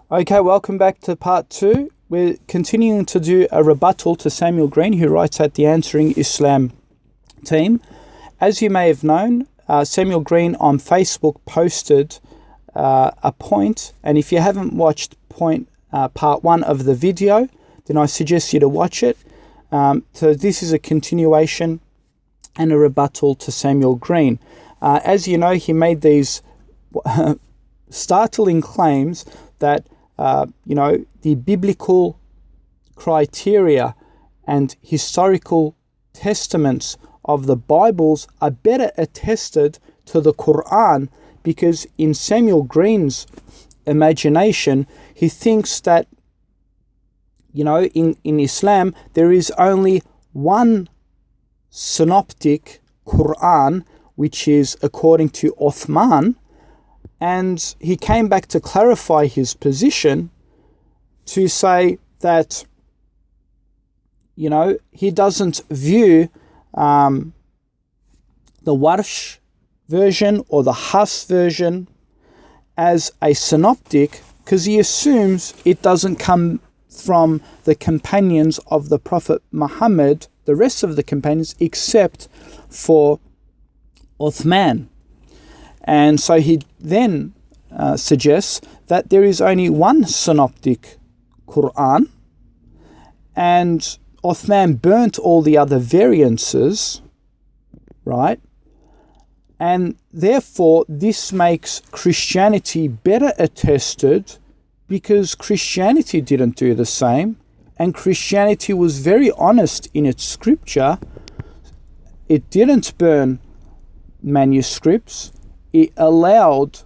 Okay, welcome back to part 2. We're continuing to do a rebuttal to Samuel Green, who writes at the Answering Islam team. As you may have known, Samuel Green on Facebook posted a point, and if you haven't watched part 1 of the video, then I suggest you to watch it. So this is a continuation and a rebuttal to Samuel Green. As you know, he made these startling claims that the biblical criteria and historical testaments of the Bibles are better attested to the Quran, because in Samuel Green's imagination, he thinks that, in Islam, there is only one synoptic Quran, which is according to Uthman. And he came back to clarify his position to say that, he doesn't view the Warsh version or the Hafs version as a synoptic, because he assumes it doesn't come from the companions of the Prophet Muhammad, the rest of the companions, except for Uthman. And so he then suggests that there is only one synoptic Quran, and Uthman burnt all the other variances, right? And therefore, this makes Christianity better attested, because Christianity didn't do the same, and Christianity was very honest in its scripture. It didn't burn manuscripts. It allowed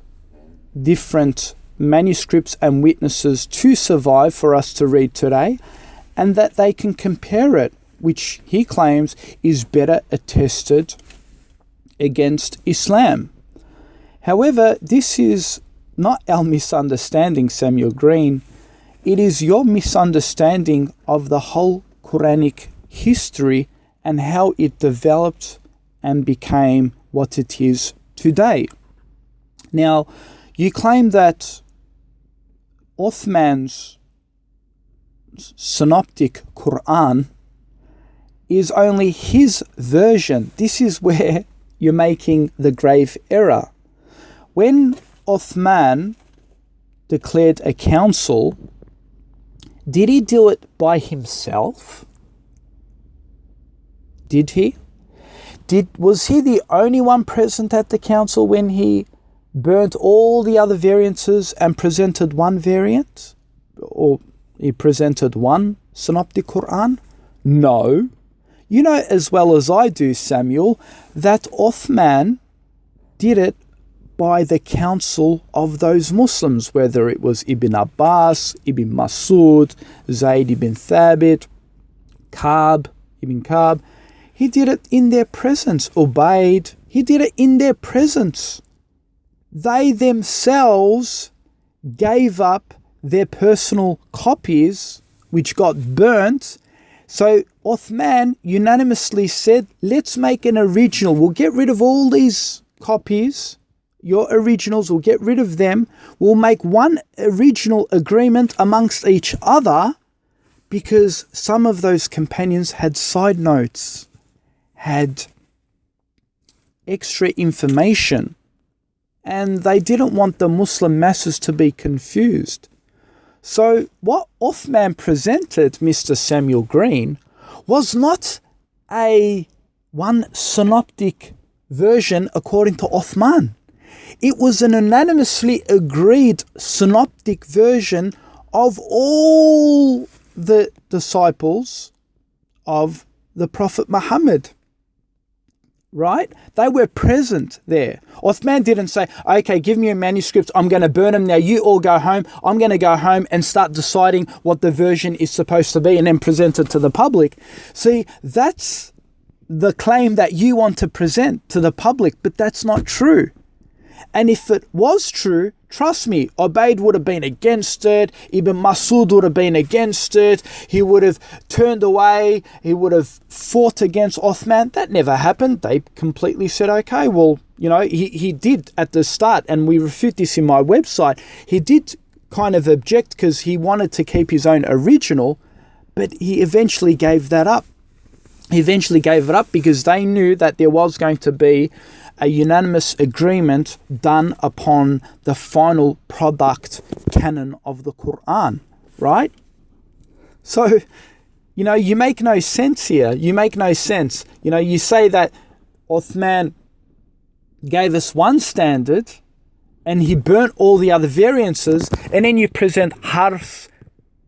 different manuscripts and witnesses to survive for us to read today, and that they can compare it, which he claims is better attested against Islam. However, this is not our misunderstanding, Samuel Green. It is your misunderstanding of the whole Quranic history and how it developed and became what it is today. Now, you claim that Uthman's synoptic Quran is only his version. This is where you're making the grave error. When Uthman declared a council, did he do it by himself? Did he? Was he the only one present at the council when he burnt all the other variances and presented one variant? Or he presented one synoptic Quran? No. You know as well as I do, Samuel, that Uthman did it by the counsel of those Muslims, whether it was Ibn Abbas, Ibn Masud, Zayd ibn Thabit, Ibn Ka'b. He did it in their presence. Ubayd, he did it in their presence. They themselves gave up their personal copies, which got burnt. So Uthman unanimously said, let's make an original. We'll get rid of all these copies. Your originals, we'll get rid of them. We'll make one original agreement amongst each other, because some of those companions had side notes, had extra information, and they didn't want the Muslim masses to be confused. So what Uthman presented, Mr. Samuel Green, was not a one synoptic version according to Uthman. It was an unanimously agreed synoptic version of all the disciples of the Prophet Muhammad. Right? They were present there. Uthman didn't say, okay, give me a manuscript, I'm going to burn them now, you all go home, I'm going to go home and start deciding what the version is supposed to be and then present it to the public. See, that's the claim that you want to present to the public, but that's not true. And if it was true, trust me, Ubayd would have been against it. Ibn Masud would have been against it. He would have turned away. He would have fought against Uthman. That never happened. They completely said, okay, well, he did at the start, and we refute this in my website, he did kind of object because he wanted to keep his own original, but he eventually gave that up. He eventually gave it up because they knew that there was going to be a unanimous agreement done upon the final product canon of the Quran, right? So, you make no sense here. You make no sense. You say that Uthman gave us one standard and he burnt all the other variances, and then you present Harf's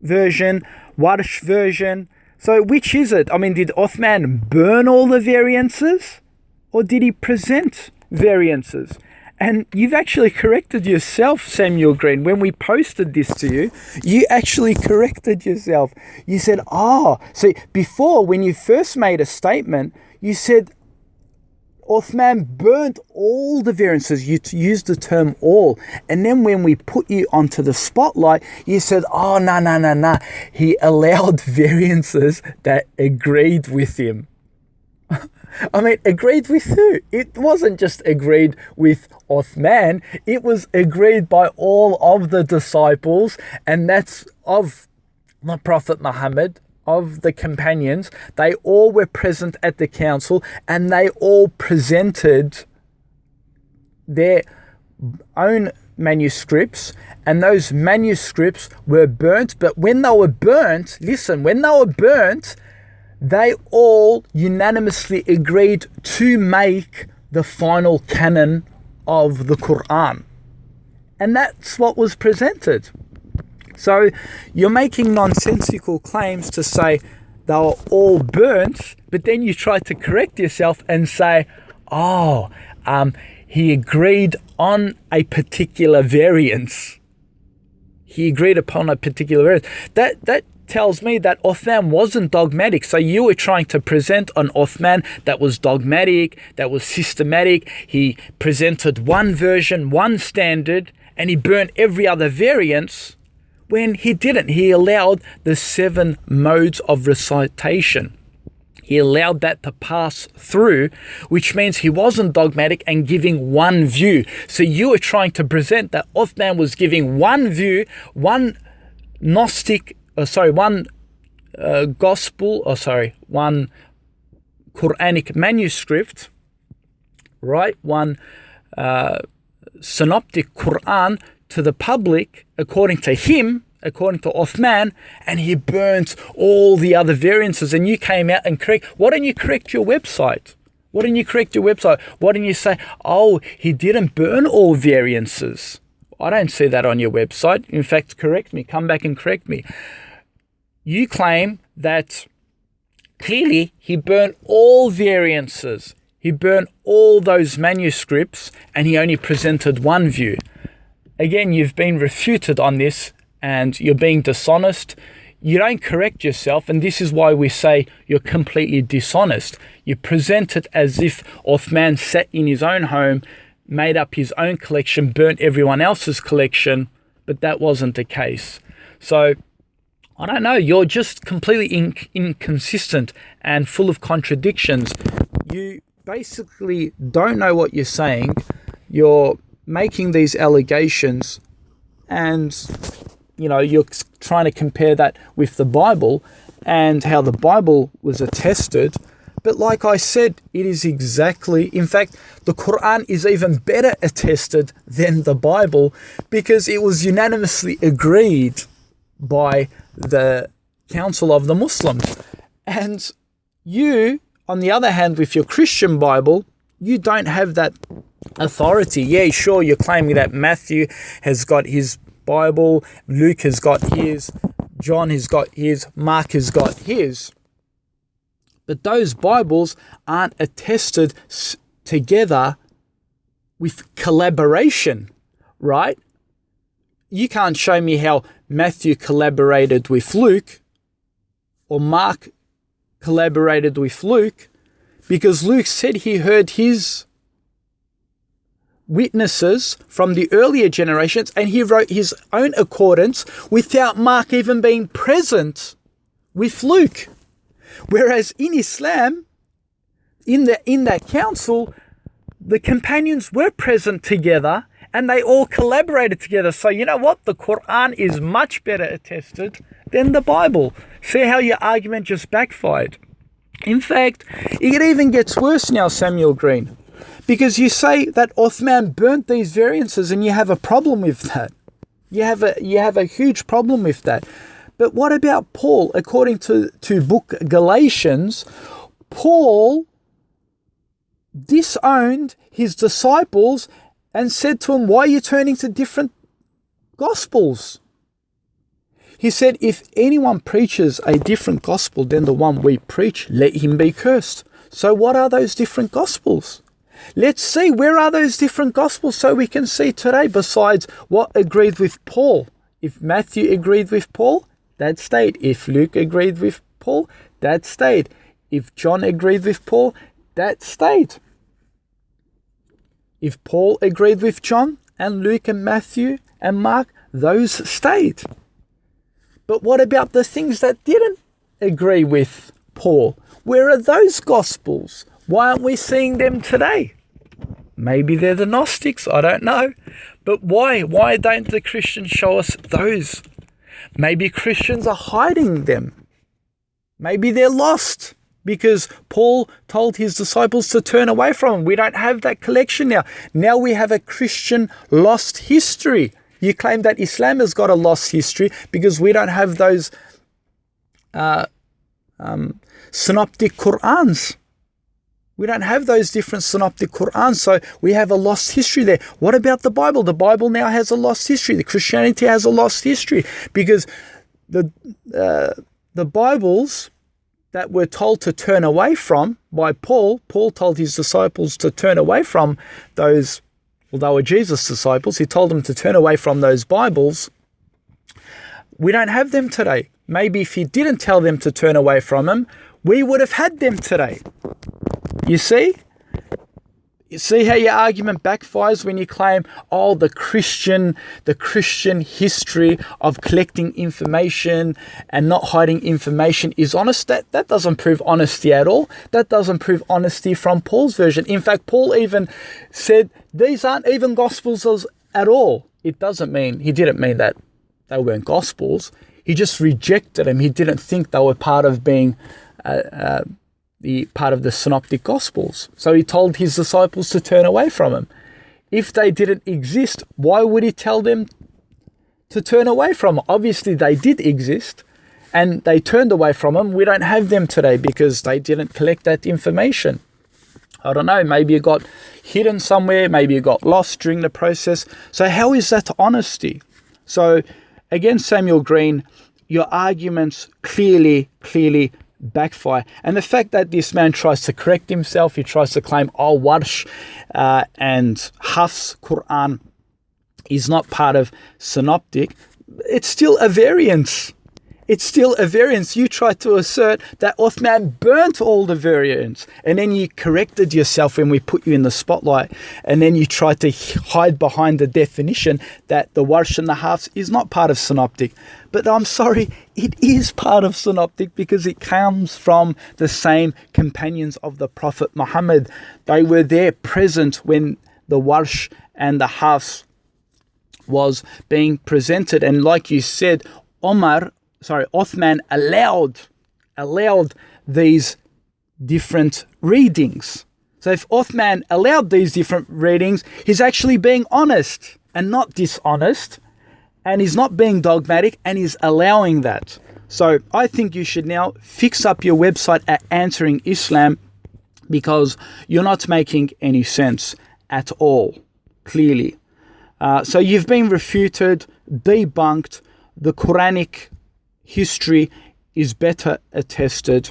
version, Warsh version. So which is it? I mean, did Uthman burn all the variances or did he present variances? And you've actually corrected yourself, Samuel Green. When we posted this to you, you actually corrected yourself. You said, see, before when you first made a statement, you said Uthman burnt all the variances. You used the term all. And then when we put you onto the spotlight, you said, no. He allowed variances that agreed with him. I mean, agreed with who? It wasn't just agreed with Uthman. It was agreed by all of the disciples, and that's of the Prophet Muhammad, of the companions. They all were present at the council and they all presented their own manuscripts, and those manuscripts were burnt. But when they were burnt, they all unanimously agreed to make the final canon of the Quran. And that's what was presented. So you're making nonsensical claims to say they were all burnt, but then you try to correct yourself and say, he agreed on a particular variance. He agreed upon a particular variance. That tells me that Uthman wasn't dogmatic. So you were trying to present an Uthman that was dogmatic, that was systematic. He presented one version, one standard, and he burnt every other variance, when he didn't. He allowed the 7 modes of recitation. He allowed that to pass through, which means he wasn't dogmatic and giving one view. So you were trying to present that Uthman was giving one view, one one Quranic manuscript, right? One synoptic Quran to the public, according to him, according to Uthman, and he burnt all the other variances. And you came out and why don't you correct your website? Why don't you say, he didn't burn all variances? I don't see that on your website. In fact, correct me. Come back and correct me. You claim that clearly he burnt all variances. He burnt all those manuscripts and he only presented one view. Again, you've been refuted on this and you're being dishonest. You don't correct yourself, and this is why we say you're completely dishonest. You present it as if Uthman sat in his own home, made up his own collection, burnt everyone else's collection, but that wasn't the case. So, I don't know, you're just completely inconsistent and full of contradictions. You basically don't know what you're saying. You're making these allegations and, you're trying to compare that with the Bible and how the Bible was attested. But like I said, it is in fact, the Quran is even better attested than the Bible because it was unanimously agreed by the Council of the Muslims. And you, on the other hand, with your Christian Bible, you don't have that authority. Yeah, sure, you're claiming that Matthew has got his Bible, Luke has got his, John has got his, Mark has got his. But those Bibles aren't attested together with collaboration, right? You can't show me how Matthew collaborated with Luke or Mark collaborated with Luke, because Luke said he heard his witnesses from the earlier generations and he wrote his own accordance without Mark even being present with Luke. Whereas in Islam, in that council, the companions were present together And they all collaborated together. So you know what? The Quran is much better attested than the Bible. See how your argument just backfired. In fact, it even gets worse now, Samuel Green, because you say that Uthman burnt these variances and you have a problem with that. You have a huge problem with that. But what about Paul? According to book Galatians, Paul disowned his disciples and said to them, why are you turning to different gospels? He said, if anyone preaches a different gospel than the one we preach, let him be cursed. So what are those different gospels? Let's see, where are those different gospels so we can see today, besides what agreed with Paul? If Matthew agreed with Paul, that stayed. If Luke agreed with Paul, that stayed. If John agreed with Paul, that stayed. If Paul agreed with John and Luke and Matthew and Mark, those stayed. But what about the things that didn't agree with Paul? Where are those gospels? Why aren't we seeing them today? Maybe they're the Gnostics, I don't know. But why? Why don't the Christians show us those? Maybe Christians are hiding them. Maybe they're lost because Paul told his disciples to turn away from them. We don't have that collection now. Now we have a Christian lost history. You claim that Islam has got a lost history because we don't have those synoptic Qur'ans. We don't have those different synoptic Qur'ans, so we have a lost history there. What about the Bible? The Bible now has a lost history. The Christianity has a lost history because the Bibles that we're told to turn away from by Paul told his disciples to turn away from those. Well, they were Jesus' disciples. He told them to turn away from those Bibles. We don't have them today. Maybe if he didn't tell them to turn away from them, we would have had them today. You see? You see how your argument backfires when you claim, oh, the Christian history of collecting information and not hiding information is honest. That doesn't prove honesty at all. That doesn't prove honesty from Paul's version. In fact, Paul even said these aren't even gospels at all. It doesn't mean, he didn't mean that they weren't gospels. He just rejected them. He didn't think they were part of being the part of the synoptic gospels. So he told his disciples to turn away from him. If they didn't exist, why would he tell them to turn away from them? Obviously they did exist and they turned away from them. We don't have them today because they didn't collect that information. I don't know, maybe it got hidden somewhere, maybe it got lost during the process. So how is that honesty? So again, Samuel Green, your arguments clearly backfire. And the fact that this man tries to correct himself, he tries to claim Warsh and Hafs Quran is not part of synoptic, it's still a variance. It's still a variance. You tried to assert that Uthman burnt all the variants, and then you corrected yourself when we put you in the spotlight, and then you tried to hide behind the definition that the Warsh and the Hafs is not part of synoptic. But I'm sorry, it is part of synoptic because it comes from the same companions of the Prophet Muhammad. They were there present when the Warsh and the Hafs was being presented. And like you said, Uthman allowed these different readings. So if Uthman allowed these different readings, he's actually being honest and not dishonest, and he's not being dogmatic, and he's allowing that. So I think you should now fix up your website at Answering Islam because you're not making any sense at all, clearly. So you've been refuted, debunked, the Quranic history is better attested.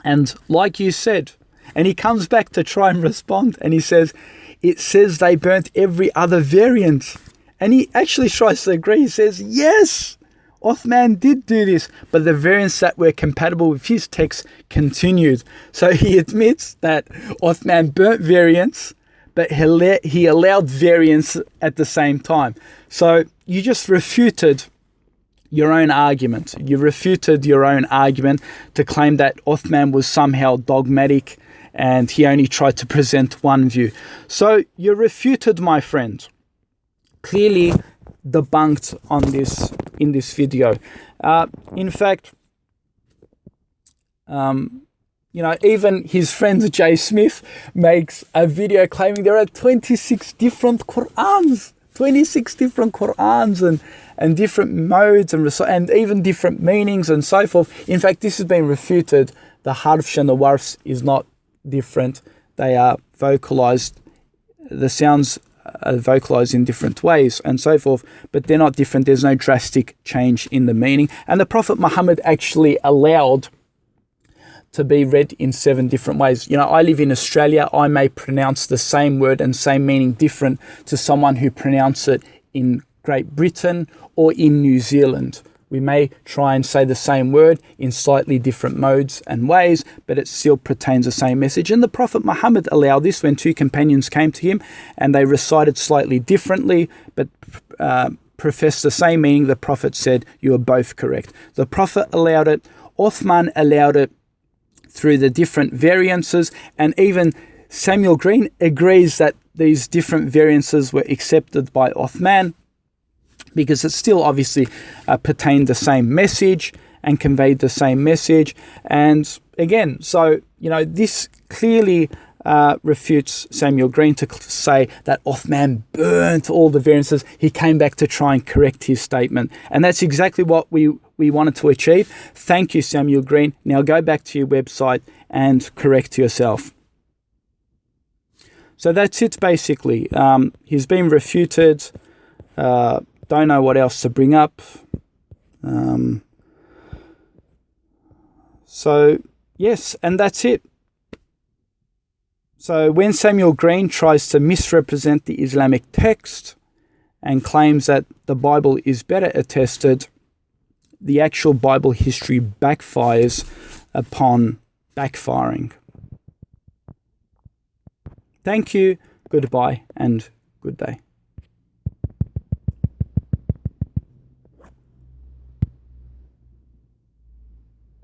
And like you said, and he comes back to try and respond and he says, it says they burnt every other variant. And he actually tries to agree. He says, yes, Uthman did do this, but the variants that were compatible with his text continued. So he admits that Uthman burnt variants, but he allowed variants at the same time. So you just refuted your own argument. You refuted your own argument to claim that Uthman was somehow dogmatic and he only tried to present one view. So you refuted, my friend. clearly debunked on this in this video. In fact, even his friend Jay Smith makes a video claiming there are 26 different Qur'ans, and different modes and even different meanings and so forth. In fact, this has been refuted. The harfs and the warfs is not different. They are vocalized. The sounds are vocalized in different ways and so forth, but they're not different. There's no drastic change in the meaning. And the Prophet Muhammad actually allowed to be read in 7 different ways. I live in Australia. I may pronounce the same word and same meaning different to someone who pronounce it in Great Britain or in New Zealand. We may try and say the same word in slightly different modes and ways, but it still pertains the same message. And the Prophet Muhammad allowed this when 2 companions came to him and they recited slightly differently, but professed the same meaning. The Prophet said, "You are both correct." The Prophet allowed it. Uthman allowed it through the different variances, and even Samuel Green agrees that these different variances were accepted by Uthman because it still obviously pertained the same message and conveyed the same message. And again, so this clearly refutes Samuel Green to say that Uthman burnt all the variances. He came back to try and correct his statement, and that's exactly what we wanted to achieve. Thank you, Samuel Green. Now go back to your website and correct yourself. So that's it, basically. He's been refuted. Don't know what else to bring up. So yes, and that's it. So when Samuel Green tries to misrepresent the Islamic text and claims that the Bible is better attested, the actual Bible history backfires upon backfiring. Thank you, goodbye, and good day.